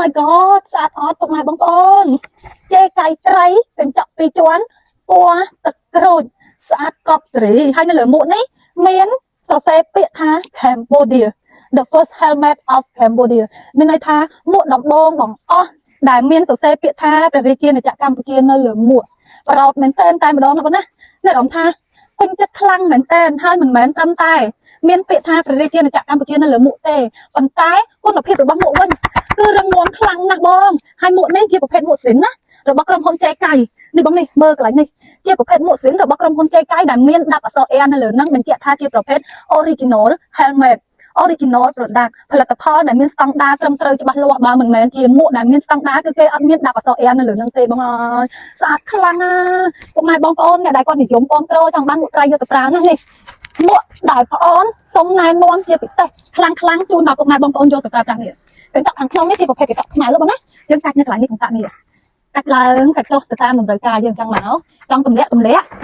my god ស្អាតអត់ពុកម៉ែបងប្អូនចេកៃត្រីកញ្ចក់ពីរជាន់ពណ៌ទឹកក្រូចស្អាតកប់សេរីហើយនៅលើមួកនេះមានសរសេរពាក្យថា Cambodia the first helmet of Cambodia មានន័យថាមួកដំបងបង្អស់ដែលមានសរសេរពាក្យថាព្រះរាជាណាចក្រកម្ពុជានៅលើមួកប្រោតមែនតែម្ដងណាបងណានៅអារម្មណ៍ថាពេញចិត្តខ្លាំងមែនតែហើយមិនមែនត្រឹមតែមានពាក្យថាព្រះរាជាណាចក្រកម្ពុជានៅលើមួកទេប៉ុន្តែគុណភាពរបស់មួកវិញគឺរឹងមាំខ្លាំងណាស់បងហើយមួកនេះជាប្រភេទមួកសិនណារបស់ក្រុមហ៊ុនចេកៃនេះបងនេះមើលកន្លែងនេះជាប្រភេទមួកសិនរបស់ក្រុមហ៊ុនចេកៃដែលមានដាក់អក្សរ A នៅលើនឹងបញ្ជាក់ថាជាប្រភេទ original helmet original product ផលិតផលដែលមានស្តង់ដារត្រឹមត្រូវច្បាស់លាស់បើមិនមែនជាមួកដែលមានស្តង់ដារគឺគេអត់មានដាក់អក្សរ A នៅលើនឹងទេបងអើយស្អាតខ្លាំងណាស់ពុកម៉ែបងប្អូនអ្នកដែលគាត់និយមគ្រប់គ្រងចង់បានមួកត្រីយកទៅប្រើនេះមួកដែលប្អូនសូមណែនាំជាពិសេសខ្លាំងជូនដល់ពុកម៉ែបងប្អូនយកទៅប្រើប្រាស់នេះកញ្ចក់ខាងក្នុងនេះជាប្រភេទកញ្ចក់ខ្មៅបងណាយើងកាច់នៅកន្លែងនេះកញ្ចក់នេះកាច់ឡើងកាច់ចុះទៅតាមតម្រូវការយើងអញ្ចឹងមកចង់ទម្លាក់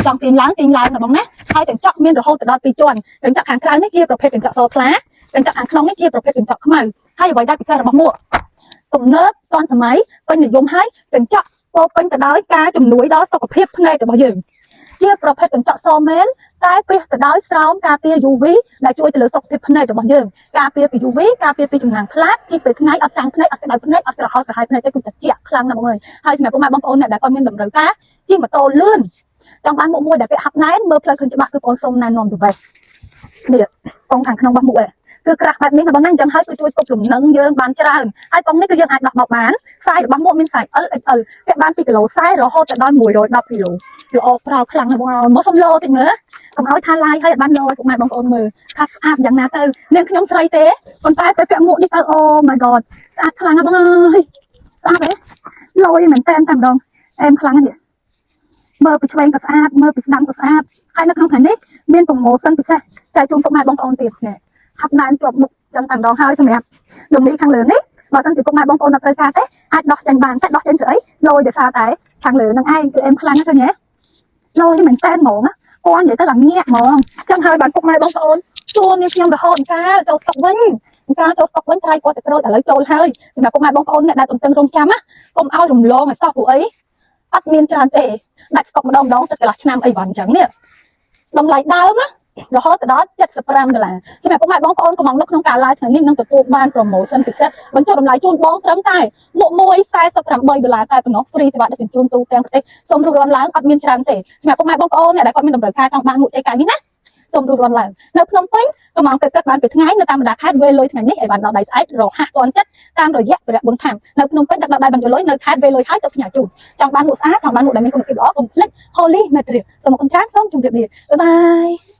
ចង់ទាញឡើងណាបងណាហើយកញ្ចក់មានរហូតដល់2ជាន់កញ្ចក់ខាងក្រៅនេះជាប្រភេទកញ្ចក់សថ្លាកញ្ចក់ខាងក្នុងនេះជាប្រភេទកញ្ចក់ខ្មៅហើយអ្វីដែលពិសេសរបស់មួកទំនើបទាន់សម័យពេញនិយមហើយកញ្ចក់ពោពេញទៅដោយការជំនួយដល់សុខភាពភ្នែករបស់យើងជាប្រភេទកញ្ចក់សមែនតែពាសទៅដោយស្រោមការពារ UV ដែលជួយទៅលើសុខភាពភ្នែករបស់យើងការពារពី UV ការពារពីចំណាំងផ្លាតជីពេលថ្ងៃអត់ចាំងភ្នែកអត់ក្តៅភ្នែកអត់ក្រហល់ក្រហាយភ្នែកទេគឺត្រជាក់ខ្លាំងណាស់បងអើយហើយសម្រាប់ពុកម៉ែបងប្អូនអ្នកដែលគាត់មានតម្រូវការជិះម៉ូតូលឿនចង់បានមួកមួយដែលពាក់ហាប់ណែនមើលផ្លូវឃើញច្បាស់គឺបងប្អូនសូមណែនាំទៅវិញនេះពងខាងក្នុងរបស់មួកគឺក្រាស់បែបនេះណាបងណាអញ្ចឹងហើយគឺជួយទប់លំនឹងយើងបានច្រើនហើយពងនេះគឺយើងអាចដោះបោកបានខ្សែរបស់មួកមានខ្សែ L XL ពាក់បាន2គីឡូខ្សែរហូតដល់110គីឡូល្អប្រោខ្លាំងណាស់បងមកសុំលោតិចមើលកុំឲ្យថាឡាយហើយឲ្យបានលោពុកម៉ែបងប្អូនមើលថាស្អាតយ៉ាងណាទៅនាងខ្ញុំស្រីទេប៉ុន្តែពេលពាក់មួកនេះទៅអូ my god ស្អាតខ្លាំងណាស់បងអើយស្អាតទេលោយមែនតែម្ដងអែមខ្លាំងណាស់នេះមើលពីឆ្វេងក៏ស្អាតមើលពីស្ដាំក៏ស្អាតហើយនៅក្នុងថ្ងៃនេះមានប្រម៉ូសិនពិសេសចែកជូនពុកម៉ែបងប្អូនទៀតនេះហាប់ណែនជាប់មុខចឹងតែម្ដងហើយសម្រាប់ដុំនេះខាងលើនេះបើសិនជាពុកម៉ែបងប្អូនអត់ត្រូវការទេអាចដោះចេញបានតែដោះចេញធ្វើអីលយដោយសារតែខាងលើនឹងឯងគឺអែមខ្លាំងណាស់ឃើញទេលយមែនតែហ្មងគាត់និយាយទៅឡើងញាក់ហ្មងចឹងហើយបានពុកម៉ែបងប្អូនសួរនាងខ្ញុំរហូតការចូលស្តុកវិញការចូលស្តុកវិញថ្លៃគាត់ទៅក្រូចឥឡូវចូលហើយសម្រាប់ពុកម៉ែបងប្អូនអ្នកដែលទន្ទឹងរង់ចាំណាកុំឲ្យរំលងឲ្យសោះព្រោះអីអត់មានច្រើនទេដាច់ស្តុកម្ដងសិតកន្លះឆ្នាំអីវ៉ាន់ចឹងនេះតម្លៃដើមណារហូតដល់$75សម្រាប់ពុកម៉ែបងប្អូនកុំងនៅក្នុងការ live ថ្ងៃនេះនឹងទទួលបាន promotion ពិសេសបញ្ចុះតម្លៃជូនបងត្រឹមតែមួកមួយ$48តែប៉ុណ្ណោះ free សេវាដឹកជញ្ជូនទូទាំងប្រទេសសូមរួចរាន់ឡើងអត់មានច្រើនទេសម្រាប់ពុកម៉ែបងប្អូនអ្នកដែលគាត់មានតម្រូវការចង់បានមួកចេកៃនេះណាសូមរួចរាន់ឡើងនៅភ្នំពេញកំងពេលព្រឹកបានពេលថ្ងៃនៅតាមបណ្ដាខេត្តវេលុយថ្ងៃនេះឲ្យបានដល់ដៃស្អែករហ័សទាន់ចិត្តតាមរយៈវិរៈបុណ្យធម្មនៅភ្នំពេញដឹកដល់ដៃបានយលុយនៅខេត្តវេលុយហើយទៅផ្ញើជូនចង់បានមួកស្អាតចង់បានមួកដែលមានគុណភាពល្អកុំភ្លេច Holy Material សូមអរគុណច្រើនសូមជម្រាបលាបាយបាយ